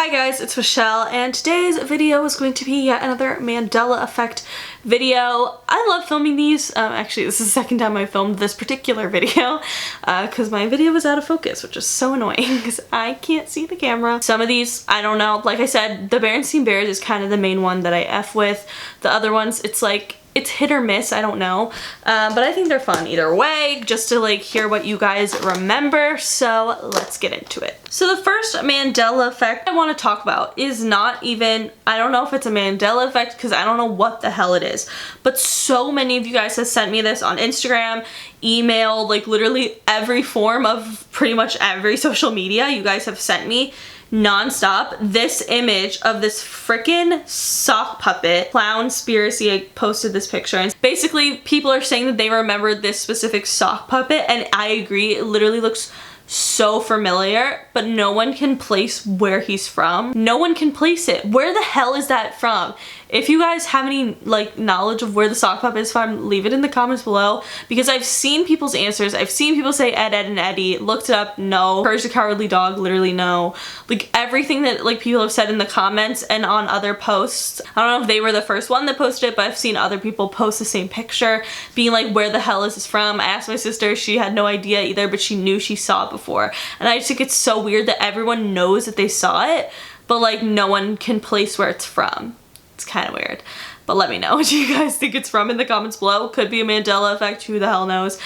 Hi guys, it's Michelle, and today's video is going to be yet another Mandela effect video. I love filming these. Actually, this is the second time I filmed this particular video because my video was out of focus, which is so annoying because I can't see the camera. Some of these, I don't know. Like I said, the Berenstain Bears is kind of the main one that I F with. The other ones, it's like, it's hit or miss, I don't know, but I think they're fun either way, just to like hear what you guys remember. So let's get into it. So the first Mandela effect I want to talk about is not even, I don't know if it's a Mandela effect because I don't know what the hell it is, but so many of you guys have sent me this on Instagram, email, like literally every form of pretty much every social media you guys have sent me non-stop this image of this freaking sock puppet. Clownspiracy, I posted this picture, and basically people are saying that they remember this specific sock puppet, and I agree, it literally looks so familiar, but no one can place where he's from. No one can place it. Where the hell is that from? If you guys have any like knowledge of where the sock puppet is from, leave it in the comments below, because I've seen people's answers. I've seen people say Ed, Ed, and Eddie. Looked it up, no. Courage the Cowardly Dog, literally no. Like everything that like people have said in the comments and on other posts. I don't know if they were the first one that posted it, but I've seen other people post the same picture being like, where the hell is this from? I asked my sister, she had no idea either, but she knew she saw it before. And I just think it's so weird that everyone knows that they saw it, but like no one can place where it's from. It's kind of weird, but let me know what you guys think it's from in the comments below. Could be a Mandela effect, who the hell knows.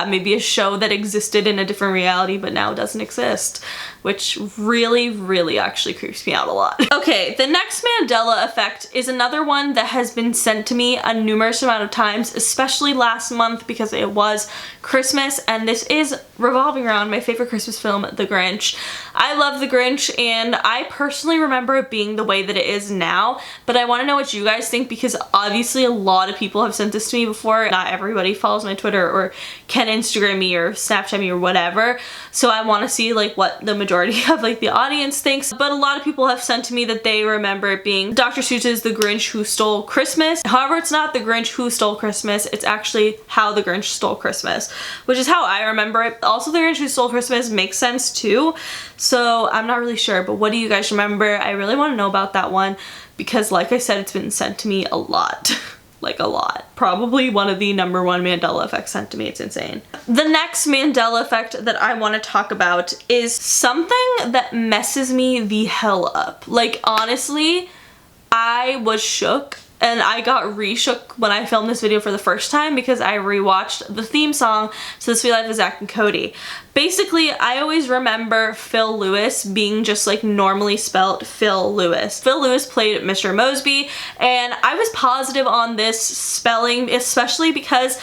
Maybe a show that existed in a different reality but now doesn't exist, which really actually creeps me out a lot. Okay, the next Mandela effect is another one that has been sent to me a numerous amount of times, especially last month because it was Christmas, and this is revolving around my favorite Christmas film, The Grinch. I love The Grinch, and I personally remember it being the way that it is now, but I want to know what you guys think because obviously a lot of people have sent this to me before. Not everybody follows my Twitter or can Instagram me or Snapchat me or whatever, so I want to see like what the majority of like the audience thinks. But a lot of people have sent to me that they remember it being Dr. Seuss's The Grinch Who Stole Christmas. However, it's not The Grinch Who Stole Christmas, it's actually How the Grinch Stole Christmas, which is how I remember it. Also, The Grinch Who Stole Christmas makes sense too, so I'm not really sure, but what do you guys remember? I really want to know about that one because like I said, it's been sent to me a lot. Like a lot. Probably one of the #1 Mandela effects sent to me. It's insane. The next Mandela effect that I want to talk about is something that messes me the hell up. Like honestly, I was shook. And I got re-shook when I filmed this video for the first time because I rewatched the theme song to The Suite Life of Zack and Cody. Basically, I always remember Phil Lewis being just like normally spelt Phil Lewis. Phil Lewis played Mr. Mosby, and I was positive on this spelling, especially because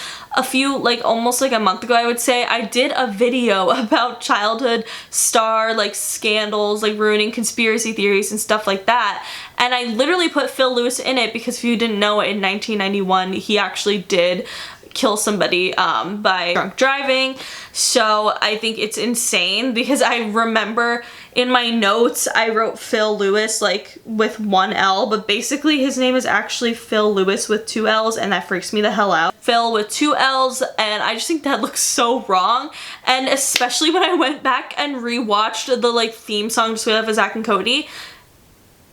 almost like a month ago, I would say, I did a video about childhood star like scandals, like ruining conspiracy theories and stuff like that. And I literally put Phil Lewis in it because if you didn't know, in 1991, he actually did kill somebody by drunk driving. So I think it's insane because I remember in my notes I wrote Phil Lewis like with 1 L, but basically his name is actually Phil Lewis with 2 L's, and that freaks me the hell out. Phil with 2 L's, and I just think that looks so wrong. And especially when I went back and rewatched the like theme song to Suite Life of Zack and Cody,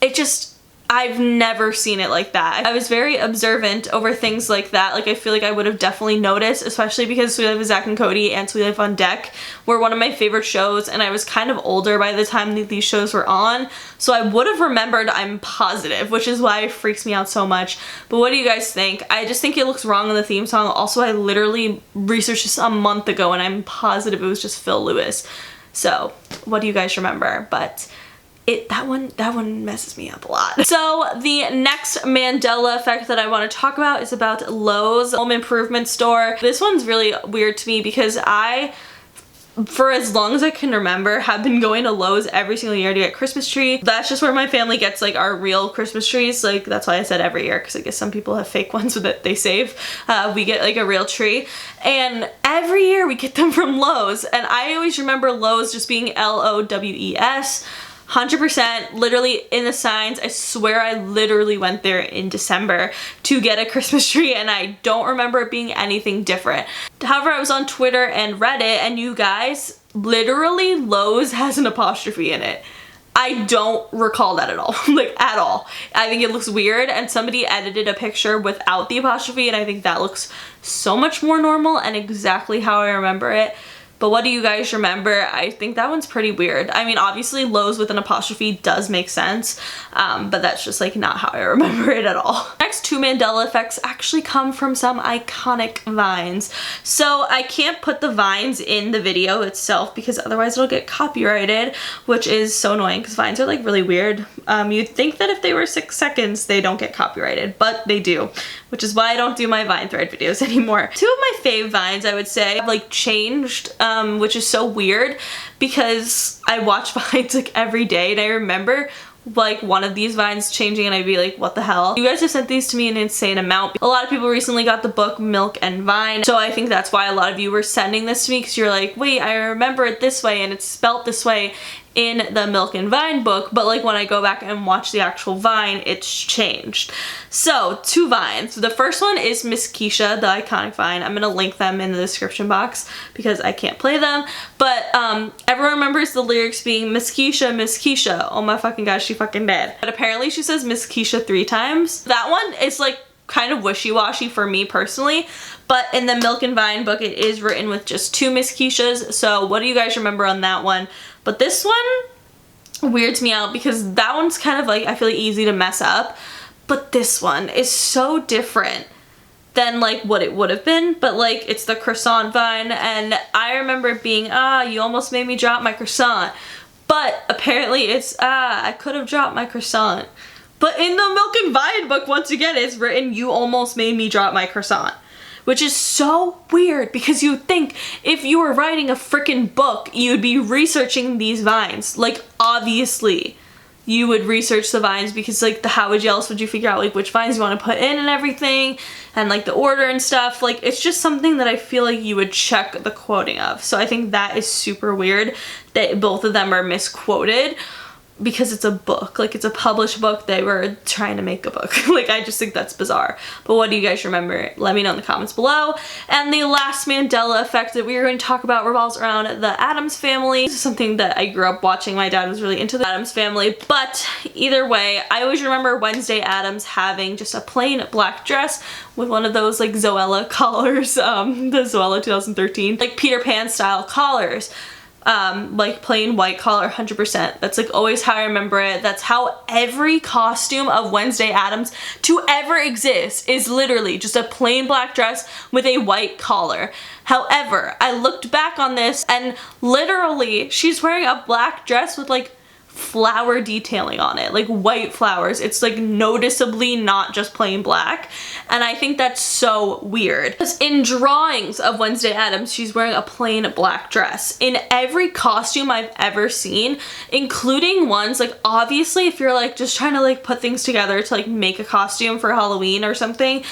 it just, I've never seen it like that. I was very observant over things like that. Like I feel like I would have definitely noticed, especially because Suite Life of Zack and Cody and Suite Life on Deck were one of my favorite shows, and I was kind of older by the time that these shows were on, so I would have remembered, I'm positive, which is why it freaks me out so much. But what do you guys think? I just think it looks wrong in the theme song. Also, I literally researched this a month ago and I'm positive it was just Phil Lewis. So what do you guys remember? But that one messes me up a lot. So the next Mandela effect that I want to talk about is about Lowe's home improvement store. This one's really weird to me because I, for as long as I can remember, have been going to Lowe's every single year to get Christmas tree. That's just where my family gets like our real Christmas trees. Like that's why I said every year, because I guess some people have fake ones that they save. We get like a real tree, and every year we get them from Lowe's, and I always remember Lowe's just being L-O-W-E-S. 100% literally in the signs. I swear I literally went there in December to get a Christmas tree, and I don't remember it being anything different. However, I was on Twitter and Reddit, and you guys, literally Lowe's has an apostrophe in it. I don't recall that at all, like at all. I think it looks weird, and somebody edited a picture without the apostrophe, and I think that looks so much more normal and exactly how I remember it. But what do you guys remember? I think that one's pretty weird. I mean, obviously Lowe's with an apostrophe does make sense, but that's just like not how I remember it at all. Next two Mandela effects actually come from some iconic vines. So I can't put the vines in the video itself because otherwise it'll get copyrighted, which is so annoying because vines are like really weird. You'd think that if they were 6 seconds, they don't get copyrighted, but they do, which is why I don't do my Vine thread videos anymore. Two of my fave vines, I would say, have like changed, which is so weird because I watch vines like every day, and I remember like one of these vines changing and I'd be like, what the hell? You guys have sent these to me an insane amount. A lot of people recently got the book Milk and Vine, so I think that's why a lot of you were sending this to me, because you're like, wait, I remember it this way and it's spelt this way in the Milk and Vine book, but like when I go back and watch the actual vine, it's changed. So two vines. The first one is Miss Keisha, the iconic vine. I'm gonna link them in the description box because I can't play them, but everyone remembers the lyrics being Miss Keisha, Miss Keisha. Oh my fucking gosh, she fucking dead. But apparently she says Miss Keisha 3 times. That one is like kind of wishy-washy for me personally, but in the Milk and Vine book it is written with just 2 Miss Keishas. So what do you guys remember on that one? But this one weirds me out because that one's kind of like, I feel like easy to mess up, but this one is so different than like what it would have been. But like, it's the croissant vine, and I remember it being, you almost made me drop my croissant, but apparently it's, I could have dropped my croissant. But in the Milk and Vine book, once again, it's written, you almost made me drop my croissant. Which is so weird because you'd think if you were writing a freaking book, you'd be researching these vines. Like, obviously, you would research the vines because like, how else would you figure out like which vines you want to put in and everything, and like the order and stuff. Like, it's just something that I feel like you would check the quoting of. So I think that is super weird that both of them are misquoted, because it's a book, like it's a published book. They were trying to make a book. Like, I just think that's bizarre. But what do you guys remember? Let me know in the comments below. And the last Mandela effect that we are going to talk about revolves around the Addams Family. This is something that I grew up watching. My dad was really into the Addams Family, but either way, I always remember Wednesday Addams having just a plain black dress with one of those like Zoella collars, the Zoella 2013, like Peter Pan style collars. Like plain white collar, 100%. That's like always how I remember it. That's how every costume of Wednesday Addams to ever exist is literally just a plain black dress with a white collar. However, I looked back on this and literally she's wearing a black dress with like flower detailing on it, like white flowers. It's like noticeably not just plain black, and I think that's so weird because in drawings of Wednesday Addams she's wearing a plain black dress. In every costume I've ever seen, including ones like, obviously if you're like just trying to like put things together to like make a costume for Halloween or something,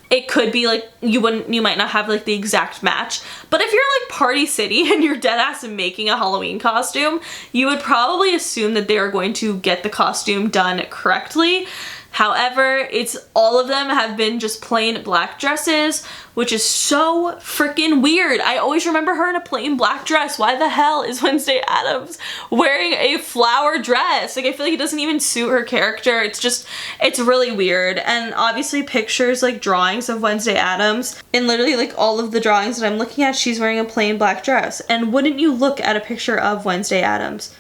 it could be like you might not have like the exact match, but if you're like Party City and you're deadass making a Halloween costume, you would probably assume that they are going to get the costume done correctly. However, it's all of them have been just plain black dresses, which is so freaking weird. I always remember her in a plain black dress. Why the hell is Wednesday Addams wearing a flower dress? Like, I feel like it doesn't even suit her character. It's really weird. And obviously pictures, like drawings of Wednesday Addams, and literally like all of the drawings that I'm looking at, she's wearing a plain black dress. And wouldn't you look at a picture of Wednesday Addams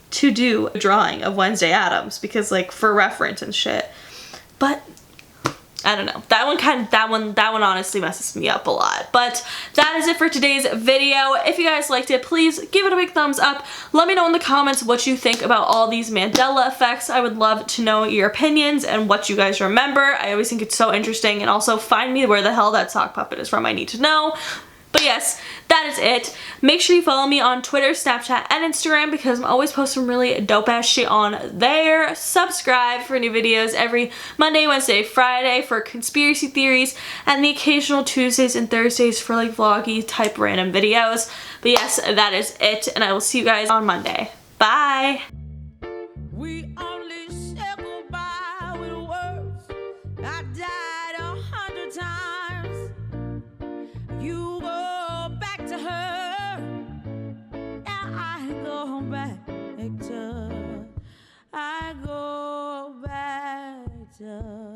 to do a drawing of Wednesday Addams, because like for reference and shit. But I don't know. That one honestly messes me up a lot. But that is it for today's video. If you guys liked it, please give it a big thumbs up. Let me know in the comments what you think about all these Mandela effects. I would love to know your opinions and what you guys remember. I always think it's so interesting. And also find me where the hell that sock puppet is from. I need to know. But yes, that is it. Make sure you follow me on Twitter, Snapchat, and Instagram because I'm always posting really dope ass shit on there. Subscribe for new videos every Monday, Wednesday, Friday for conspiracy theories, and the occasional Tuesdays and Thursdays for like vloggy type random videos. But yes, that is it, and I will see you guys on Monday. Bye! We only say goodbye with words. I died 100 times. You go back to her, and I go back to da.